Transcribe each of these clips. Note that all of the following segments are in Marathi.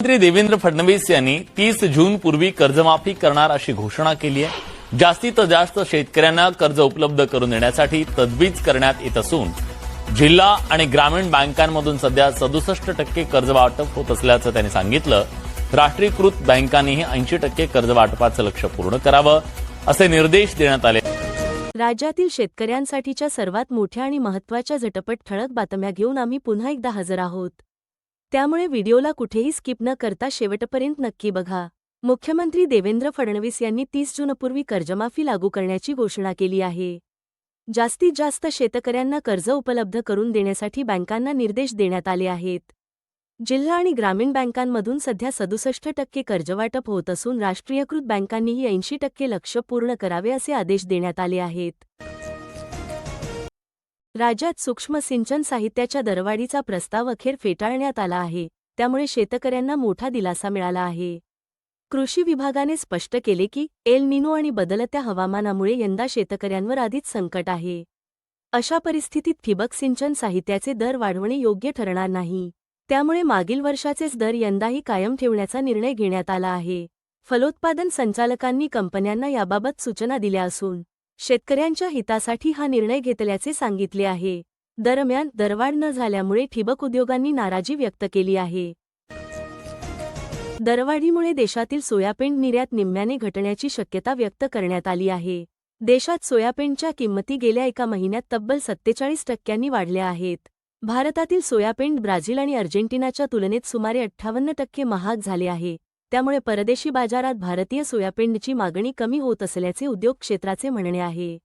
मुख्यमंत्री देवेंद्र फडणवीस यांनी 30 जून पूर्वी कर्जमाफी करणार अशी घोषणा केली आहे। जास्तीत जास्त शेतकऱ्यांना कर्ज उपलब्ध करून देण्यासाठी तजवीज करण्यात येत असून जिल्हा आणि ग्रामीण बँकांमधून सध्या 67% कर्ज वाटप होत असल्याचं त्यांनी सांगितलं। राष्ट्रीयकृत बँकांनीही 80% कर्ज वाटपाचं लक्ष्य पूर्ण करावं असे निर्देश देण्यात आले। राज्यातील शेतकऱ्यांसाठीच्या सर्वात मोठ्या आणि महत्त्वाच्या झटपट ठळक बातम्या घेऊन आम्ही पुन्हा एकदा हजर आहोत। त्यामुळे व्हिडिओला कुठेही स्किप न करता शेवटपर्यंत नक्की बघा। मुख्यमंत्री देवेंद्र फडणवीस यांनी 30 जूनपूर्वी कर्जमाफी लागू करण्याची घोषणा केली आहे। जास्तीत जास्त शेतकऱ्यांना कर्ज उपलब्ध करून देण्यासाठी बँकांना निर्देश देण्यात आले आहेत। जिल्हा आणि ग्रामीण बँकांमधून सध्या 67% कर्जवाटप होत असून राष्ट्रीयकृत बँकांनीही 80% लक्ष्य पूर्ण करावे असे आदेश देण्यात आले आहेत। राज्यात सूक्ष्म सिंचन साहित्याच्या दरवाढीचा प्रस्ताव अखेर फेटाळण्यात आला आहे, त्यामुळे शेतकऱ्यांना मोठा दिलासा मिळाला आहे। कृषी विभागाने स्पष्ट केले की एल निनो आणि बदलत्या हवामानामुळे यंदा शेतकऱ्यांवर आधीच संकट आहे। अशा परिस्थितीत ठिबक सिंचन साहित्याचे दर वाढवणे योग्य ठरणार नाही, त्यामुळे मागील वर्षाचेच दर यंदाही कायम ठेवण्याचा निर्णय घेण्यात आला आहे। फलोत्पादन संचालकांनी कंपन्यांना याबाबत सूचना दिल्या असून शेतकऱ्यांच्या हितासाठी हा निर्णय घेतल्याचे सांगितले आहे। दरम्यान दरवाढ न झाल्यामुळे ठिबक उद्योगांनी नाराजी व्यक्त केली आहे। दरवाढीमुळे देशातील सोयाबीन निर्यात निम्म्याने घटण्याची शक्यता व्यक्त करण्यात आली आहे। देशात सोयाबीनच्या किंमती गेल्या एका महिन्यात तब्बल 47% वाढल्या आहेत। भारतातील सोयाबीन ब्राझील आणि अर्जेंटिनाच्या तुलनेत सुमारे 58% महाग झाले आहे, त्यामुळे परदेशी बाजारात भारतीय सोयाबीनची मागणी कमी होत असल्याचे उद्योग क्षेत्राचे म्हणणे आहे।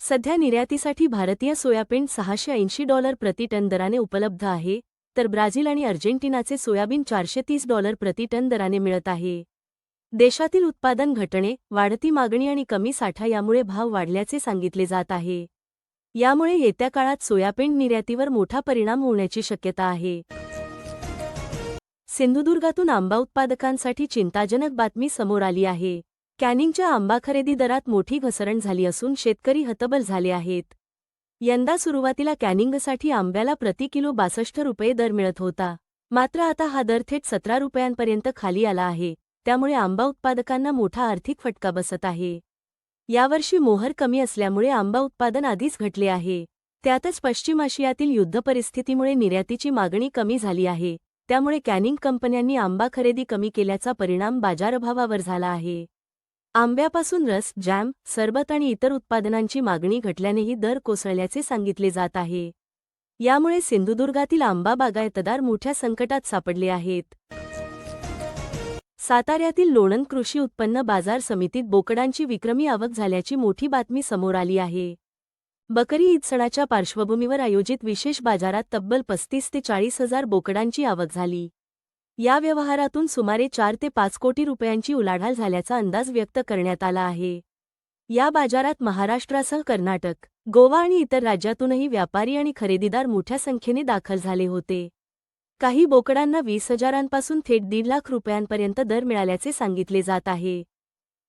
सध्या निर्यातीसाठी भारतीय सोयाबीन $680 प्रति टन दराने उपलब्ध आहे, तर ब्राझील आणि अर्जेंटिनाचे सोयाबीन $430 प्रति टन दराने मिळत आहे। देशातील उत्पादन घटणे, वाढती मागणी आणि कमी साठा यामुळे भाव वाढल्याचे सांगितले जात आहे। यामुळे येत्या काळात सोयाबीन निर्यातीवर मोठा परिणाम होण्याची शक्यता आहे। सिंधुदुर्गातून आंबा उत्पादकांसाठी चिंताजनक बातमी समोर आली आहे। कॅनिंगच्या आंबा खरेदी दरात मोठी घसरण झाली असून शेतकरी हतबल झाले आहेत। यंदा सुरुवातीला कॅनिंगसाठी आंब्याला प्रति किलो 62 रुपये दर मिळत होता, मात्र आता हा दर थेट 17 रुपयांपर्यंत खाली आला आहे, त्यामुळे आंबा उत्पादकांना मोठा आर्थिक फटका बसत आहे। यावर्षी मोहर कमी असल्यामुळे आंबा उत्पादन आधीच घटले आहे, त्यातच पश्चिम आशियातील युद्ध परिस्थितीमुळे निर्यातीची मागणी कमी झाली आहे, त्यामुळे कॅनिंग कंपन्यांनी आंबा खरेदी कमी केल्याचा परिणाम बाजारभावावर झाला आहे। आंब्यापासून रस, जॅम, सरबत आणि इतर उत्पादनांची मागणी घटल्यानेही दर कोसळल्याचे सांगितले जात आहे। यामुळे सिंधुदुर्गातील आंबा बागायतदार मोठ्या संकटात सापडले आहेत। साताऱ्यातील लोणंद कृषी उत्पन्न बाजार समितीत बोकडांची विक्रमी आवक झाल्याची मोठी बातमी समोर आली आहे। बकरी ईद सणाच्या पार्श्वभूमीवर आयोजित विशेष बाजारात तब्बल 35 ते 40 हजार बोकडांची आवक झाली। या व्यवहारातून सुमारे 4 ते 5 कोटी रुपयांची उलाढाल झाल्याचा अंदाज व्यक्त करण्यात आला आहे। या बाजारात महाराष्ट्रासह कर्नाटक, गोवा आणि इतर राज्यातूनही व्यापारी आणि खरेदीदार मोठ्या संख्येने दाखल झाले होते। काही बोकडांना 20,000पासून थेट 1.5 लाख रुपयांपर्यंत दर मिळाल्याचे सांगितले जात आहे।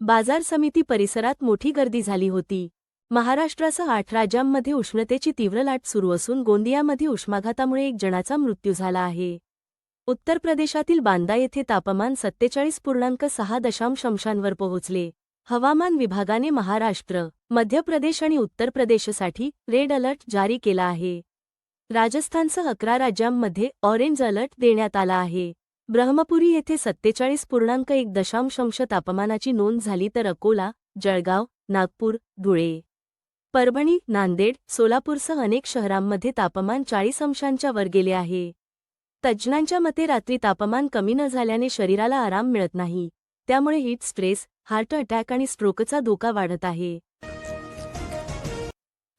बाजार समिती परिसरात मोठी गर्दी झाली होती। महाराष्ट्रासह 8 राज्यांमध्ये उष्णतेची तीव्र लाट सुरू असून गोंदियामध्ये उष्माघातामुळे 1 जणाचा मृत्यू झाला आहे। उत्तर प्रदेशातील बांदा येथे तापमान 47.6 पोहोचले। हवामान विभागाने महाराष्ट्र, मध्य प्रदेश आणि उत्तर प्रदेशसाठी रेड अलर्ट जारी केला आहे। राजस्थानसह 11 राज्यांमध्ये ऑरेंज अलर्ट देण्यात आला आहे। ब्रह्मपुरी येथे 47.1 तापमानाची नोंद झाली, तर अकोला, जळगाव, नागपूर, धुळे, परभणी, नांदेड, सोलापूरसह अनेक शहरांमध्ये तापमान 40° वर गेले आहे। तज्ज्ञांच्या मते रात्री तापमान कमी न झाल्याने शरीराला आराम मिळत नाही, त्यामुळे हीट स्ट्रेस, हार्ट अटॅक आणि स्ट्रोकचा धोका वाढत आहे।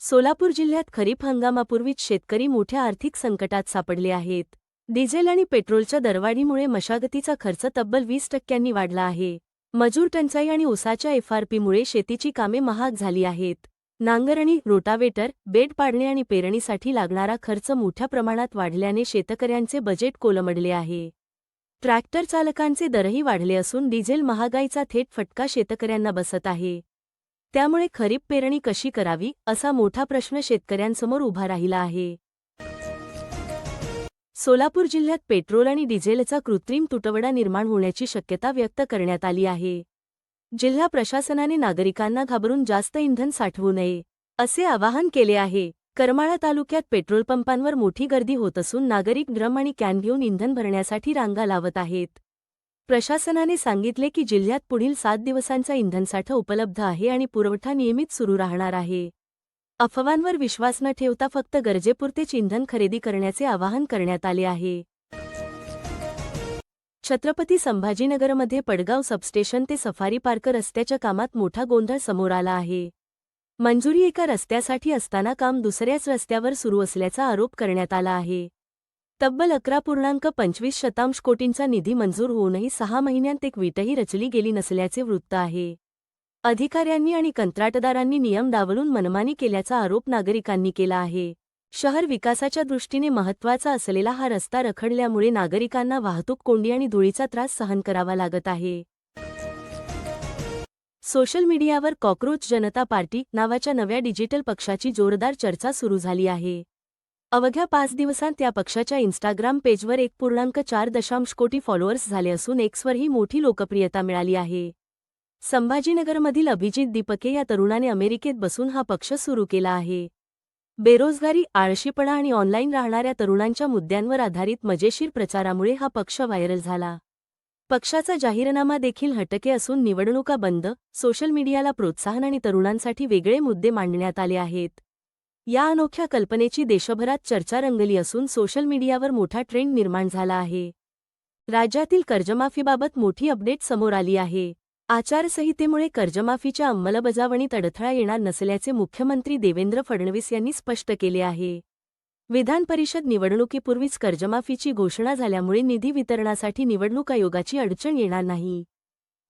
सोलापूर जिल्ह्यात खरीप हंगामापूर्वीच शेतकरी मोठ्या आर्थिक संकटात सापडले आहेत। डिझेल आणि पेट्रोलच्या दरवाढीमुळे मशागतीचा खर्च तब्बल 20% वाढला आहे। मजूर टंचाई आणि ऊसाच्या FRPमुळे शेतीची कामे महाग झाली आहेत। नांगरणी, रोटावेटर, बेड पाडणे आणि पेरणीसाठी लागणारा खर्च मोठ्या प्रमाणात वाढल्याने शेतकऱ्यांचे बजेट कोलमडले आहे। ट्रॅक्टर चालकांचे दरही वाढले असून डिझेल महागाईचा थेट फटका शेतकऱ्यांना बसत आहे। त्यामुळे खरीप पेरणी कशी करावी असा मोठा प्रश्न शेतकऱ्यांसमोर उभा राहिला आहे। सोलापूर जिल्ह्यात पेट्रोल आणि डिझेलचा कृत्रिम तुटवडा निर्माण होण्याची शक्यता व्यक्त करण्यात आली आहे. जिल्हा प्रशासनाने नागरिकांना घाबरून जास्त इंधन साठवू नये असे आवाहन केले आहे. करमाळा तालुक्यात पेट्रोल पंपांवर मोठी गर्दी होत असून नागरिक ड्रम आणि कॅन घेऊन इंधन भरण्यासाठी रांगा लावत आहेत. प्रशासनाने सांगितले की जिल्ह्यात पुढील 7 दिवसांचा इंधनसाठा उपलब्ध आहे आणि पुरवठा नियमित सुरू राहणार आहे. अफवांवर विश्वास न ठेवता फक्त गरजेपुरतेच इंधन खरेदी करण्याचे आवाहन करण्यात आले आहे. छत्रपती संभाजीनगरमध्ये पडगाव सबस्टेशन ते सफारी पार्क रस्त्याच्या कामात मोठा गोंधळ समोर आला आहे. मंजुरी एका रस्त्यासाठी असताना काम दुसऱ्याच रस्त्यावर सुरू असल्याचा आरोप करण्यात आला आहे. तब्बल 11.25 कोटींचा निधी मंजूर होऊनही 6 महिन्यांत एक वीटही रचली गेली नसल्याचे वृत्त आहे. अधिकाऱ्यांनी आणि कंत्राटदारांनी नियम डावलून मनमानी केल्याचा आरोप नागरिकांनी केला आहे. शहर विकासाच्या दृष्टीने महत्त्वाचा असलेला हा रस्ता रखडल्यामुळे नागरिकांना वाहतूक कोंडी आणि धुळीचा त्रास सहन करावा लागत आहे. सोशल मीडियावर कॉकरोच जनता पार्टी नावाच्या नव्या डिजिटल पक्षाची जोरदार चर्चा सुरू झाली आहे. अवघ्या 5 दिवसांत या पक्षाच्या इन्स्टाग्राम पेजवर 1.4 कोटी फॉलोअर्स झाले असून एक्सवरही मोठी लोकप्रियता मिळाली आहे. संभाजीनगरमधील अभिजित दीपके या तरुणाने अमेरिकेत बसून हा पक्ष सुरू केला आहे. बेरोजगारी, आळशीपणा आणि ऑनलाईन राहणाऱ्या तरुणांच्या मुद्द्यांवर आधारित मजेशीर प्रचारामुळे हा पक्ष व्हायरल झाला. पक्षाचा जाहीरनामा देखील हटके असून निवडणुका बंद, सोशल मीडियाला प्रोत्साहन आणि तरुणांसाठी वेगळे मुद्दे मांडण्यात आले आहेत. या अनोख्या कल्पनेची देशभरात चर्चा रंगली असून सोशल मीडियावर मोठा ट्रेंड निर्माण झाला आहे. राज्यातील कर्जमाफीबाबत मोठी अपडेट समोर आली आहे. आचारसंहितेमुळे कर्जमाफीच्या अंमलबजावणीत अडथळा येणार नसल्याचे मुख्यमंत्री देवेंद्र फडणवीस यांनी स्पष्ट केले आहे. विधान परिषद निवडणुकीपूर्वीच कर्जमाफीची घोषणा झाल्यामुळे निधी वितरणासाठी निवडणूक आयोगाची अडचण येणार नाही,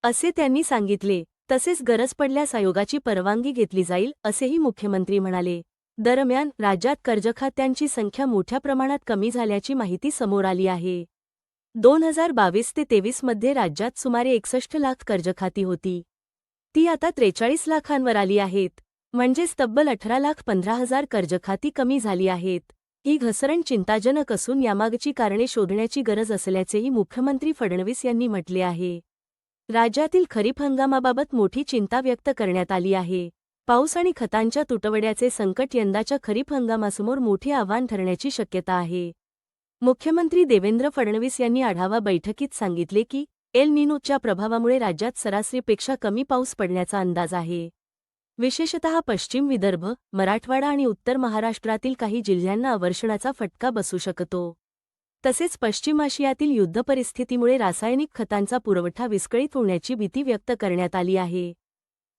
असे त्यांनी सांगितले. तसेच गरज पडल्यास आयोगाची परवानगी घेतली जाईल, असेही मुख्यमंत्री म्हणाले. दरम्यान, राज्यात कर्जखात्यांची संख्या मोठ्या प्रमाणात कमी झाल्याची माहिती समोर आली आहे. 2022 ते 23 मध्ये राज्यात सुमारे 61 लाख कर्जखाती होती. ती आता 43 लाखांवर आली आहेत. म्हणजेच तब्बल 18,15,000 कर्जखाती कमी झाली आहेत. ही घसरण चिंताजनक असून यामागची कारणे शोधण्याची गरज असल्याचेही मुख्यमंत्री फडणवीस यांनी म्हटले आहे. राज्यातील खरीप हंगामाबाबत मोठी चिंता व्यक्त करण्यात आली आहे. पाऊस आणि खतांच्या तुटवड्याचे संकट यंदाच्या खरीप हंगामासमोर मोठे आव्हान ठरण्याची शक्यता आहे. मुख्यमंत्री देवेंद्र फडणवीस यांनी आढावा बैठकीत सांगितले की एल निनोच्या प्रभावामुळे राज्यात सरासरीपेक्षा कमी पाऊस पडण्याचा अंदाज आहे. विशेषतः पश्चिम विदर्भ, मराठवाडा आणि उत्तर महाराष्ट्रातील काही जिल्ह्यांना अवर्षणाचा फटका बसू शकतो. तसेच पश्चिम आशियातील युद्धपरिस्थितीमुळे रासायनिक खतांचा पुरवठा विस्कळीत होण्याची भीती व्यक्त करण्यात आली आहे.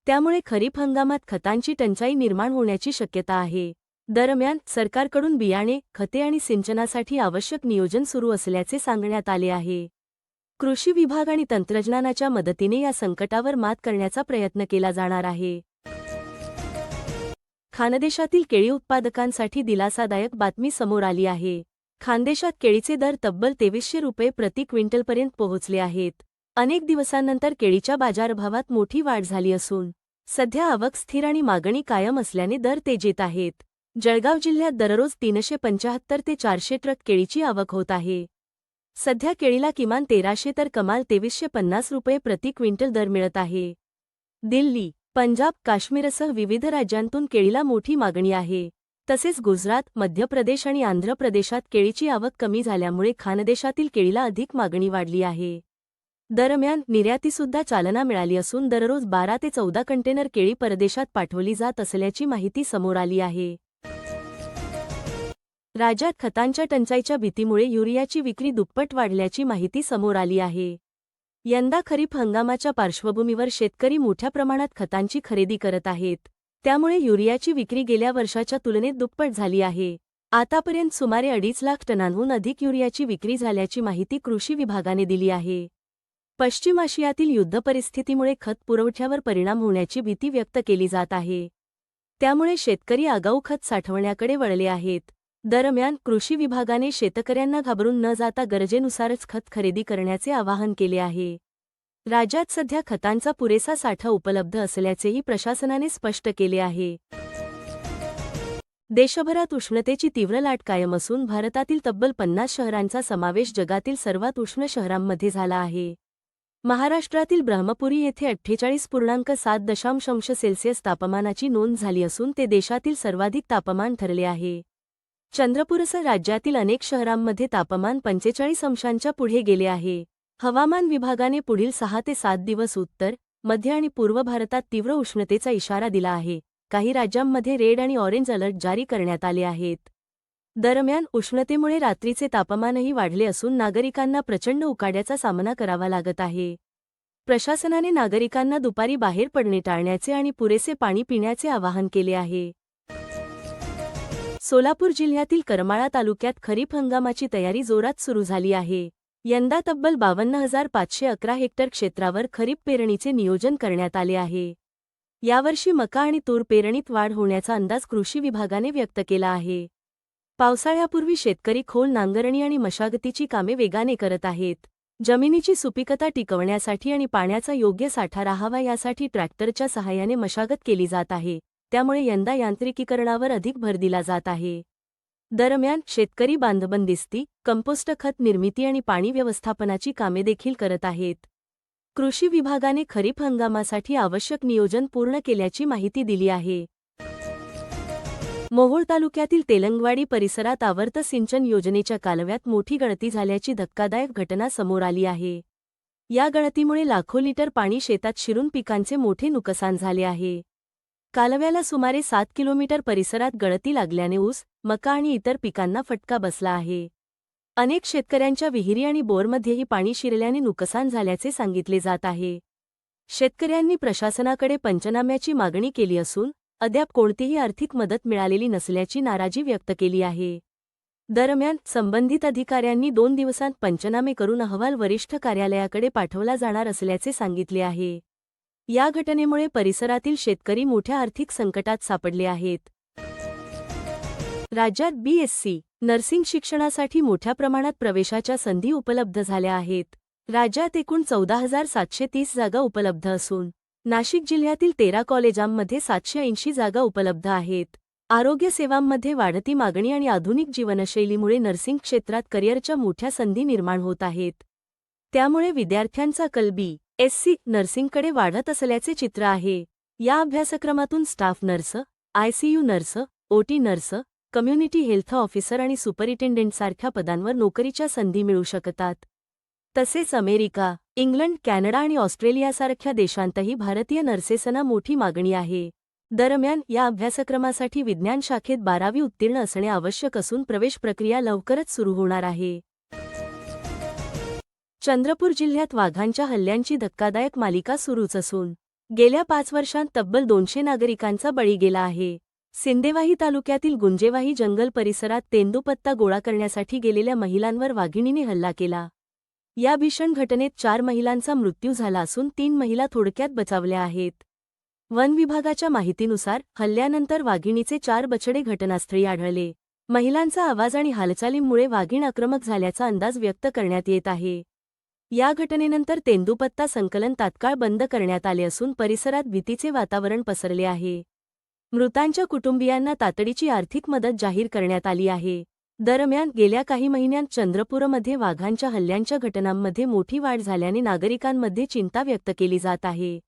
त्यामुळे खरीप हंगामात खतांची टंचाई निर्माण होण्याची शक्यता आहे. दरम्यान, सरकारकडून बियाणे, खते आणि सिंचनासाठी आवश्यक नियोजन सुरू असल्याचे सांगण्यात आले आहे. कृषी विभाग आणि तंत्रज्ञानाच्या मदतीने या संकटावर मात करण्याचा प्रयत्न केला जाणार आहे. खानदेशातील केळी उत्पादकांसाठी दिलासादायक बातमी समोर आली आहे. खानदेशात केळीचे दर तब्बल 2300 रुपये प्रति क्विंटलपर्यंत पोहोचले आहेत. अनेक दिवसांनंतर केळीच्या बाजारभावात मोठी वाढ झाली असून सध्या आवक स्थिर आणि मागणी कायम असल्याने दर तेजीत आहेत. जळगाव जिल्ह्यात दररोज 375 ते 400 ट्रक केळीची आवक होत आहे. सध्या केळीला किमान 1300 तर कमाल 2350 रुपये प्रति क्विंटल दर मिळत आहे. दिल्ली, पंजाब, काश्मीरसह विविध राज्यांतून केळीला मोठी मागणी आहे. तसेच गुजरात, मध्य प्रदेश आणि आंध्र प्रदेशात केळीची आवक कमी झाल्यामुळे खानदेशातील केळीला अधिक मागणी वाढली आहे. दरम्यान, निर्यातीसुद्धा चालना मिळाली असून दररोज 12 ते 14 कंटेनर केळी परदेशात पाठवली जात असल्याची माहिती समोर आली आहे. राज्यात खतांच्या टंचाईच्या भीतीमुळे युरियाची विक्री दुप्पट वाढल्याची माहिती समोर आली आहे. यंदा खरीप हंगामाच्या पार्श्वभूमीवर शेतकरी मोठ्या प्रमाणात खतांची खरेदी करत आहेत. त्यामुळे युरियाची विक्री गेल्या वर्षाच्या तुलनेत दुप्पट झाली आहे. आतापर्यंत सुमारे 2.5 लाख टनांहून अधिक युरियाची विक्री झाल्याची माहिती कृषी विभागाने दिली आहे. पश्चिम आशियातील युद्धपरिस्थितीमुळे खत पुरवठ्यावर परिणाम होण्याची भीती व्यक्त केली जात आहे. त्यामुळे शेतकरी आगाऊ खत साठवण्याकडे वळले आहेत. दरम्यान, कृषी विभागाने शेतकऱ्यांना घाबरून न जाता गरजेनुसारच खत खरेदी करण्याचे आवाहन केले आहे. राज्यात सध्या खतांचा पुरेसा साठा उपलब्ध असल्याचेही प्रशासनाने स्पष्ट केले आहे. देशभरात उष्णतेची तीव्र लाट कायम असून भारतातील तब्बल 50 शहरांचा समावेश जगातील सर्वात उष्ण शहरांमध्ये झाला आहे. महाराष्ट्रातील ब्रह्मपुरी येथे 48.7 सेल्सिअस तापमानाची नोंद झाली असून ते देशातील सर्वाधिक तापमान ठरले आहे. चंद्रपूरसह राज्यातील अनेक शहरांमध्ये तापमान 45 अंशांच्या पुढे गेले आहे. हवामान विभागाने पुढील 6 ते 7 दिवस उत्तर, मध्य आणि पूर्व भारतात तीव्र उष्णतेचा इशारा दिला आहे. काही राज्यांमध्ये रेड आणि ऑरेंज अलर्ट जारी करण्यात आले आहेत. दरम्यान उष्णतेमुळे रात्रीचे तापमानही वाढले असून नागरिकांना प्रचंड उकाड्याचा सामना करावा लागत आहे. प्रशासनाने नागरिकांना दुपारी बाहेर पडणे टाळण्याचे आणि पुरेसे पाणी पिण्याचे आवाहन केले आहे. सोलापूर जिल्ह्यातील करमाळा तालुक्यात खरीप हंगामाची तयारी जोरात सुरू झाली आहे. यंदा तब्बल 52,511 हेक्टर क्षेत्रावर खरीप पेरणीचे नियोजन करण्यात आले आहे. यावर्षी मका आणि तूर पेरणीत वाढ होण्याचा अंदाज कृषी विभागाने व्यक्त केला आहे. पावसाळ्यापूर्वी शेतकरी खोल नांगरणी आणि मशागतीची कामे वेगाने करत आहेत. जमिनीची सुपीकता टिकवण्यासाठी आणि पाण्याचा योग्य साठा राहावा यासाठी ट्रॅक्टरच्या सहाय्याने मशागत केली जात आहे. त्यामुळे यंदा यांत्रिकीकरणावर अधिक भर दिला जात आहे. दरम्यान शेतकरी बांधबंदिस्ती, कंपोस्ट खत निर्मिती आणि पाणी व्यवस्थापनाची कामे देखील करत आहेत. कृषी विभागाने खरीप हंगामासाठी आवश्यक नियोजन पूर्ण केल्याची माहिती दिली आहे. मोहोळ तालुक्यातील तेलंगवाडी परिसरात आवर्त सिंचन योजनेच्या कालव्यात मोठी गळती झाल्याची धक्कादायक घटना समोर आली आहे. या गळतीमुळे लाखो लिटर पाणी शेतात शिरून पिकांचे मोठे नुकसान झाले आहे. कालव्याला सुमारे 7 किलोमीटर परिसरात गळती लागल्याने ऊस, मका आणि इतर पिकांना फटका बसला आहे. अनेक शेतकऱ्यांच्या विहिरी आणि बोरमध्येही पाणी शिरल्याने नुकसान झाल्याचे सांगितले जात आहे. शेतकऱ्यांनी प्रशासनाकडे पंचनाम्याची मागणी केली असून अद्याप कोणतीही आर्थिक मदत मिळालेली नसल्याची नाराजी व्यक्त केली आहे. दरम्यान संबंधित अधिकाऱ्यांनी 2 दिवसांत पंचनामे करून अहवाल वरिष्ठ कार्यालयाकडे पाठवला जाणार असल्याचे सांगितले आहे. या घटनेमुळे परिसरातील शेतकरी मोठ्या आर्थिक संकटात सापडले आहेत. राज्यात BSc नर्सिंग शिक्षणासाठी मोठ्या प्रमाणात प्रवेशाच्या संधी उपलब्ध झाल्या आहेत. राज्यात एकूण 14,730 जागा उपलब्ध असून नाशिक जिल्ह्यातील 13 कॉलेजांमध्ये 780 जागा उपलब्ध आहेत. आरोग्य सेवांमध्ये वाढती मागणी आणि आधुनिक जीवनशैलीमुळे नर्सिंग क्षेत्रात करिअरच्या मोठ्या संधी निर्माण होत आहेत. त्यामुळे विद्यार्थ्यांचा कल BSc नर्सिंगकडे वाढत असल्याचे चित्र आहे. या अभ्यासक्रमातून staff nurse, ICU nurse, OT nurse, community health officer आणि सुपरिटेंडेंटसारख्या पदांवर नोकरीच्या संधी मिळू शकतात. तसेच अमेरिका, इंग्लंड, कॅनडा आणि ऑस्ट्रेलियासारख्या देशांतही भारतीय नर्सेसना मोठी मागणी आहे. दरम्यान या अभ्यासक्रमासाठी विज्ञान शाखेत 12वी उत्तीर्ण असणे आवश्यक असून प्रवेश प्रक्रिया लवकरच सुरू होणार आहे. चंद्रपूर जिल्ह्यात वाघांच्या हल्ल्यांची धक्कादायक मालिका सुरूच असून गेल्या 5 वर्षांत तब्बल 200 नागरिकांचा बळी गेला आहे. सिंदेवाही तालुक्यातील गुंजेवाही जंगल परिसरात तेंदूपत्ता गोळा करण्यासाठी गेलेल्या महिलांवर वाघिणीने हल्ला केला. या भीषण घटनेत 4 महिलांचा मृत्यू झाला असून 3 महिला थोडक्यात बचावल्या आहेत. वन विभागाच्या माहितीनुसार हल्ल्यानंतर वाघिणीचे 4 बछडे घटनास्थळी आढळले. महिलांचा आवाज आणि हालचालींमुळे वाघीण आक्रमक झाल्याचा अंदाज व्यक्त करण्यात येत आहे. या घटनेनंतर तेंदूपत्ता संकलन तात्काळ बंद करण्यात आले असून परिसरात भीतीचे वातावरण पसरले आहे. मृतांच्या कुटुंबियांना तातडीची आर्थिक मदत जाहीर करण्यात आली आहे. दरम्यान गेल्या काही महिन्यांत चंद्रपूरमध्ये वाघांच्या हल्ल्यांच्या घटनांमध्ये मोठी वाढ झाल्याने नागरिकांमध्ये चिंता व्यक्त केली जात आहे.